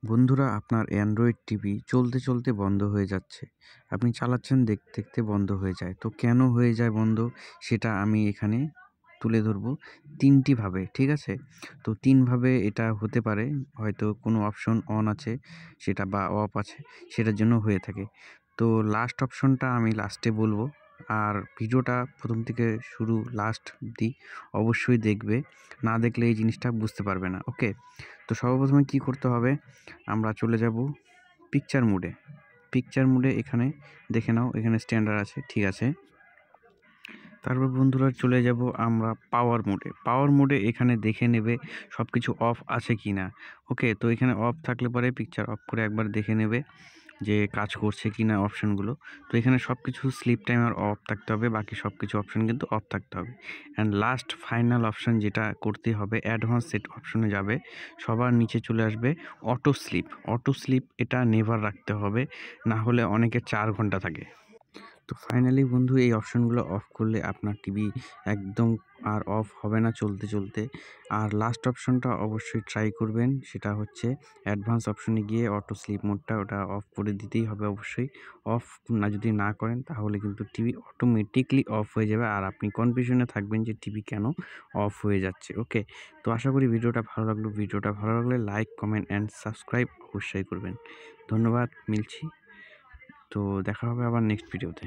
বন্ধুরা, আপনার Android TV চলতে চলতে বন্ধ হয়ে যাচ্ছে। আপনি চালাচ্ছেন, দেখতে দেখতে বন্ধ হয়ে যায়। তো কেন হয়ে যায় বন্ধ, সেটা আমি এখানে তুলে ধরবো ৩টি ভাবে, ঠিক আছে? তো ৩ ভাবে এটা হতে পারে। হয়তো কোনো অপশন অন আছে সেটা বা অফ আছে, সেটার জন্য হয়ে থাকে। তো লাস্ট অপশনটা আমি লাস্টে বলবো। আর ভিডিওটা ১ম থেকে শুরু লাস্ট অব্দি অবশ্যই দেখবে। না দেখলে এই জিনিসটা বুঝতে পারবে না, ওকে? তো সর্বপ্রথমে কী করতে হবে, আমরা চলে যাব পিকচার মোডে। পিকচার মোডে এখানে দেখে নাও, এখানে স্ট্যান্ডার্ড আছে, ঠিক আছে। তারপর বন্ধুরা চলে যাব আমরা পাওয়ার মোডে। পাওয়ার মোডে এখানে দেখে নেবে সব কিছু অফ আছে কি না, ওকে? তো এখানে অফ থাকলে পরে পিকচার অফ করে একবার দেখে নেবে যে কাজ করছে কি না অপশানগুলো। তো এখানে সব কিছু স্লিপ টাইমার অফ থাকতে হবে, বাকি সব কিছু অপশান কিন্তু অফ থাকতে হবে। অ্যান্ড লাস্ট ফাইনাল অপশান যেটা করতে হবে, অ্যাডভান্স সেট অপশনে যাবে, সবার নিচে চলে আসবে অটো স্লিপ। অটো স্লিপ এটা নেভার রাখতে হবে, না হলে অনেকের 4 ঘন্টা থাকে। তো ফাইনালি বন্ধু, এই অপশনগুলো অফ করলে আপনার টিভি একদম আর অফ হবে না চলতে চলতে। আর লাস্ট অপশনটা অবশ্যই ট্রাই করবেন, সেটা হচ্ছে অ্যাডভান্স অপশনে গিয়ে অটো স্লিপ মোডটা ওটা অফ করে দিতেই হবে অবশ্যই। অফ যদি না করেন তাহলে কিন্তু টিভি অটোমেটিকলি অফ হয়ে যাবে, আর আপনি কনফিউশনে থাকবেন যে টিভি কেন অফ হয়ে যাচ্ছে, ওকে? তো আশা করি ভিডিওটা ভালো লাগলো। ভিডিওটা ভালো লাগলে লাইক, কমেন্ট অ্যান্ড সাবস্ক্রাইব অবশ্যই করবেন। ধন্যবাদ, মিলছি। তো দেখা হবে আবার নেক্সট ভিডিওতে।